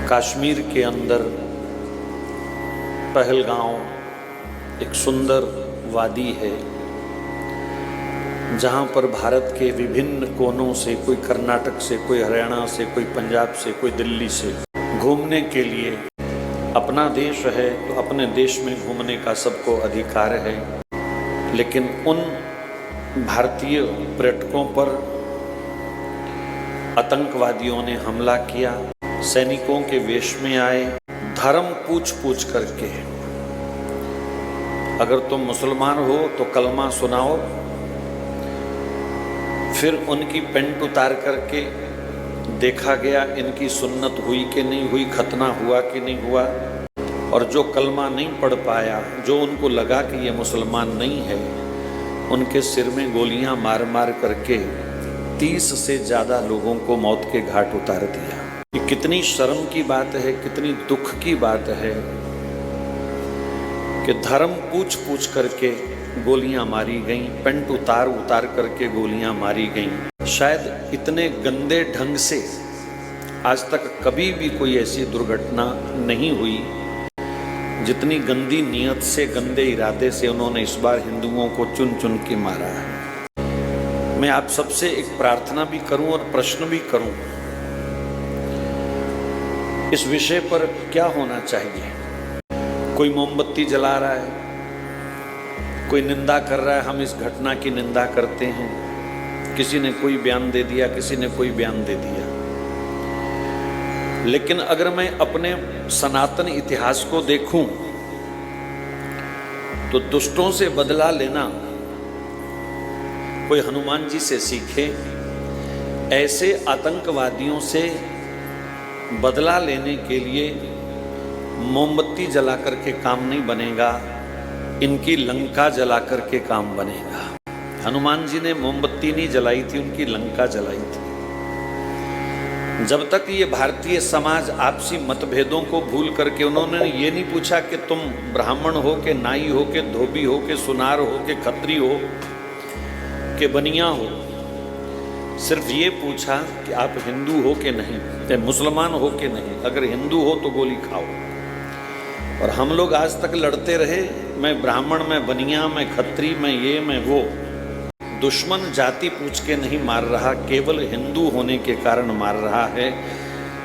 कश्मीर के अंदर पहलगांव एक सुंदर वादी है, जहाँ पर भारत के विभिन्न कोनों से, कोई कर्नाटक से, कोई हरियाणा से, कोई पंजाब से, कोई दिल्ली से घूमने के लिए, अपना देश है तो अपने देश में घूमने का सबको अधिकार है। लेकिन उन भारतीय पर्यटकों पर आतंकवादियों ने हमला किया। सैनिकों के वेश में आए, धर्म पूछ करके, अगर तुम मुसलमान हो तो कलमा सुनाओ। फिर उनकी पेंट उतार करके देखा गया इनकी सुन्नत हुई कि नहीं हुई, खतना हुआ कि नहीं हुआ। और जो कलमा नहीं पढ़ पाया, जो उनको लगा कि ये मुसलमान नहीं है, उनके सिर में गोलियां मार मार करके 30 से ज़्यादा लोगों को मौत के घाट उतार दिया। ये कितनी शर्म की बात है, कितनी दुख की बात है कि धर्म पूछ करके गोलियां मारी गईं, पेंट उतार करके गोलियां मारी गईं। शायद इतने गंदे ढंग से आज तक कभी भी कोई ऐसी दुर्घटना नहीं हुई जितनी गंदी नीयत से, गंदे इरादे से उन्होंने इस बार हिंदुओं को चुन चुन के मारा है। मैं आप सबसे एक प्रार्थना भी करूं और प्रश्न भी करूं, इस विषय पर क्या होना चाहिए? कोई मोमबत्ती जला रहा है, कोई निंदा कर रहा है, हम इस घटना की निंदा करते हैं। किसी ने कोई बयान दे दिया, किसी ने कोई बयान दे दिया। लेकिन अगर मैं अपने सनातन इतिहास को देखूं तो दुष्टों से बदला लेना कोई हनुमान जी से सीखे। ऐसे आतंकवादियों से बदला लेने के लिए मोमबत्ती जला करके काम नहीं बनेगा, इनकी लंका जला करके काम बनेगा। हनुमान जी ने मोमबत्ती नहीं जलाई थी, उनकी लंका जलाई थी। जब तक ये भारतीय समाज आपसी मतभेदों को भूल करके, उन्होंने ये नहीं पूछा कि तुम ब्राह्मण हो के नाई हो के धोबी हो के सुनार हो के खत्री हो के बनिया हो, सिर्फ ये पूछा कि आप हिंदू हो के नहीं, या मुसलमान हो के नहीं। अगर हिंदू हो तो गोली खाओ। और हम लोग आज तक लड़ते रहे, मैं ब्राह्मण, मैं बनिया, मैं खत्री, मैं ये, मैं वो। दुश्मन जाति पूछ के नहीं मार रहा, केवल हिंदू होने के कारण मार रहा है।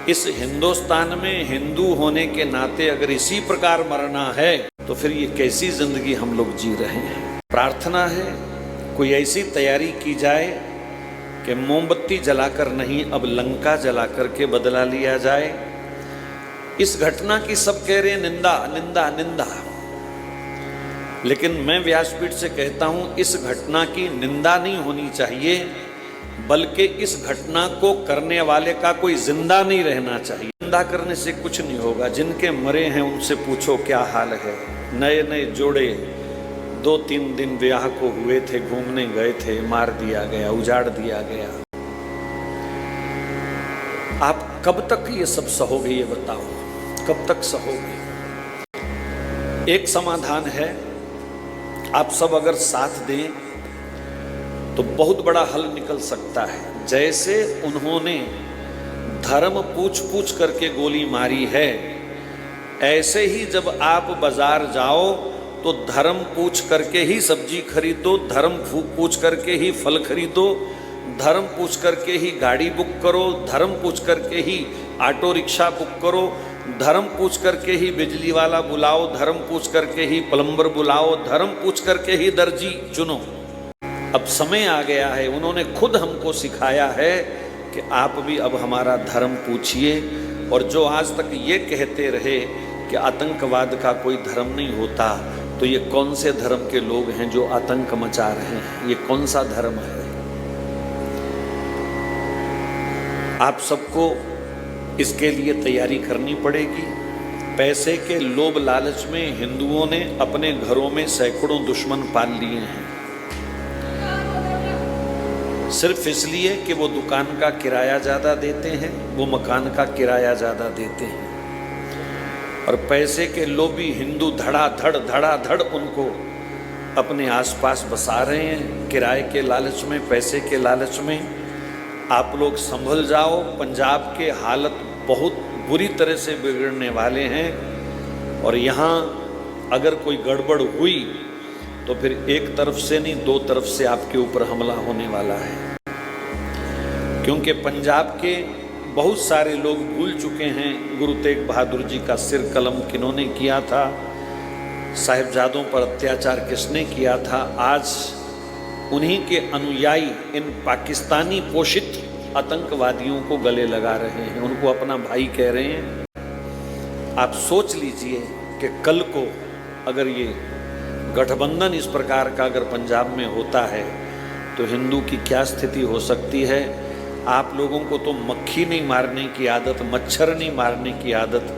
इस हिंदुस्तान में हिंदू होने के नाते अगर इसी प्रकार मरना है तो फिर ये कैसी जिंदगी हम लोग जी रहे हैं। प्रार्थना है कोई ऐसी तैयारी की जाए कि मोमबत्ती जलाकर नहीं, अब लंका जला करके बदला लिया जाए। इस घटना की सब कह रहे हैं निंदा निंदा निंदा, लेकिन मैं व्यासपीठ से कहता हूं इस घटना की निंदा नहीं होनी चाहिए, बल्कि इस घटना को करने वाले का कोई जिंदा नहीं रहना चाहिए। निंदा करने से कुछ नहीं होगा। जिनके मरे हैं उनसे पूछो क्या हाल है। नए नए जोड़े 2-3 दिन ब्याह को हुए थे, घूमने गए थे, मार दिया गया, उजाड़ दिया गया। आप कब तक ये सब सहोगे? ये बताओ, कब तक सहोगे? एक समाधान है, आप सब अगर साथ दें तो बहुत बड़ा हल निकल सकता है। जैसे उन्होंने धर्म पूछ करके गोली मारी है, ऐसे ही जब आप बाजार जाओ तो धर्म पूछ करके ही सब्जी खरीदो, धर्म पूछ करके ही फल खरीदो, धर्म पूछ करके ही गाड़ी बुक करो, धर्म पूछ करके ही ऑटो रिक्शा बुक करो, धर्म पूछ करके ही बिजली वाला बुलाओ, धर्म पूछ करके ही प्लम्बर बुलाओ, धर्म पूछ करके ही दर्जी चुनो। अब समय आ गया है, उन्होंने खुद हमको सिखाया है कि आप भी अब हमारा धर्म पूछिए। और जो आज तक ये कहते रहे कि आतंकवाद का कोई धर्म नहीं होता, तो ये कौन से धर्म के लोग हैं जो आतंक मचा रहे हैं? ये कौन सा धर्म है? आप सबको इसके लिए तैयारी करनी पड़ेगी। पैसे के लोभ लालच में हिंदुओं ने अपने घरों में सैकड़ों दुश्मन पाल लिए हैं, सिर्फ इसलिए कि वो दुकान का किराया ज़्यादा देते हैं, वो मकान का किराया ज़्यादा देते हैं। और पैसे के लोभी हिंदू धड़ाधड़ उनको अपने आसपास बसा रहे हैं, किराए के लालच में, पैसे के लालच में। आप लोग संभल जाओ। पंजाब के हालत बहुत बुरी तरह से बिगड़ने वाले हैं। और यहाँ अगर कोई गड़बड़ हुई तो फिर एक तरफ से नहीं, दो तरफ से आपके ऊपर हमला होने वाला है। क्योंकि पंजाब के बहुत सारे लोग भूल चुके हैं गुरु तेग बहादुर जी का सिर कलम किन्होंने किया था, साहिबजादों पर अत्याचार किसने किया था। आज उन्हीं के अनुयायी इन पाकिस्तानी पोषित आतंकवादियों को गले लगा रहे हैं, उनको अपना भाई कह रहे हैं। आप सोच लीजिए कि कल को अगर ये गठबंधन इस प्रकार का अगर पंजाब में होता है तो हिंदू की क्या स्थिति हो सकती है। आप लोगों को तो मक्खी नहीं मारने की आदत, मच्छर नहीं मारने की आदत,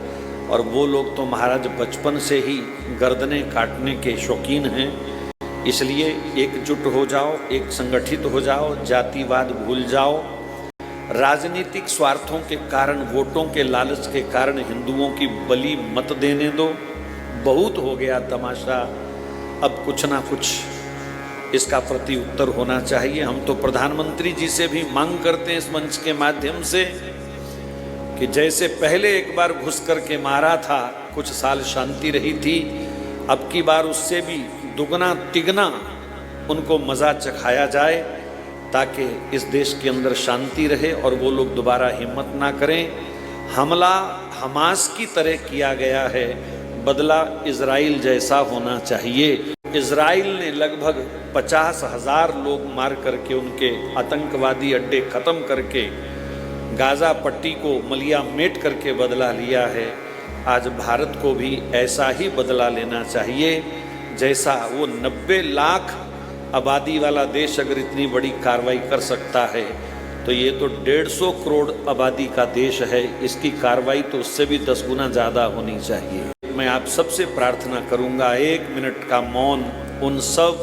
और वो लोग तो महाराज बचपन से ही गर्दनें काटने के शौकीन हैं। इसलिए एकजुट हो जाओ, एक संगठित हो जाओ, जातिवाद भूल जाओ। राजनीतिक स्वार्थों के कारण, वोटों के लालच के कारण हिंदुओं की बलि मत देने दो। बहुत हो गया तमाशा, अब कुछ ना कुछ इसका प्रति उत्तर होना चाहिए। हम तो प्रधानमंत्री जी से भी मांग करते हैं इस मंच के माध्यम से कि जैसे पहले एक बार घुस करके मारा था, कुछ साल शांति रही थी, अब की बार उससे भी दुगना तिगना उनको मज़ा चखाया जाए ताकि इस देश के अंदर शांति रहे और वो लोग दोबारा हिम्मत ना करें। हमला हमास की तरह किया गया है, बदला इजराइल जैसा होना चाहिए। इजराइल ने लगभग 50,000 लोग मार करके उनके आतंकवादी अड्डे ख़त्म करके गाज़ा पट्टी को मलिया मेट करके बदला लिया है। आज भारत को भी ऐसा ही बदला लेना चाहिए जैसा वो 90 लाख आबादी वाला देश अगर इतनी बड़ी कार्रवाई कर सकता है तो ये तो 150 करोड़ आबादी का देश है, इसकी कार्रवाई तो उससे भी 10 गुना ज़्यादा होनी चाहिए। मैं आप सबसे प्रार्थना करूंगा 1 मिनट का मौन उन सब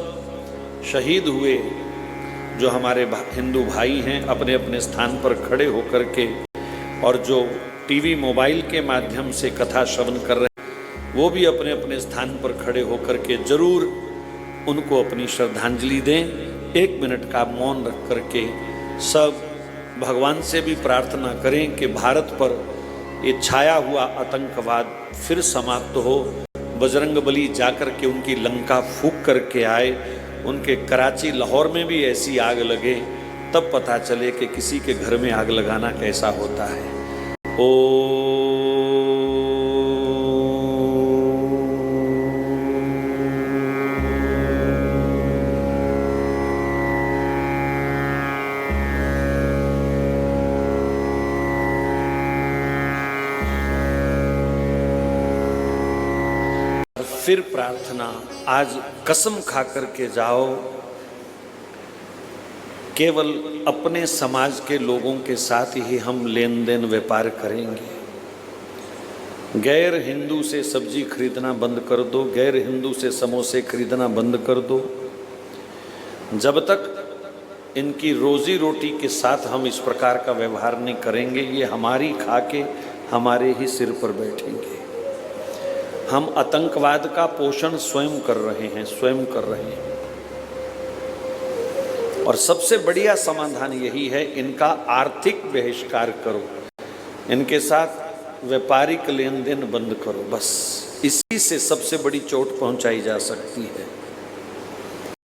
शहीद हुए जो हमारे हिंदू भाई हैं, अपने अपने स्थान पर खड़े होकर के, और जो टीवी मोबाइल के माध्यम से कथा श्रवण कर रहे हैं वो भी अपने अपने स्थान पर खड़े होकर के जरूर उनको अपनी श्रद्धांजलि दें। 1 मिनट का मौन रख करके सब भगवान से भी प्रार्थना करें कि भारत पर ये छाया हुआ आतंकवाद फिर समाप्त हो। बजरंगबली जाकर के उनकी लंका फूंक करके आए, उनके कराची लाहौर में भी ऐसी आग लगे, तब पता चले कि किसी के घर में आग लगाना कैसा होता है। फिर प्रार्थना, आज कसम खा करके जाओ केवल अपने समाज के लोगों के साथ ही हम लेन देन व्यापार करेंगे। गैर हिंदू से सब्जी खरीदना बंद कर दो, गैर हिंदू से समोसे खरीदना बंद कर दो। जब तक इनकी रोजी रोटी के साथ हम इस प्रकार का व्यवहार नहीं करेंगे, ये हमारी खा के हमारे ही सिर पर बैठेंगे। हम आतंकवाद का पोषण स्वयं कर रहे हैं, स्वयं कर रहे हैं। और सबसे बढ़िया समाधान यही है, इनका आर्थिक बहिष्कार करो, इनके साथ व्यापारिक लेन देन बंद करो। बस इसी से सबसे बड़ी चोट पहुंचाई जा सकती है।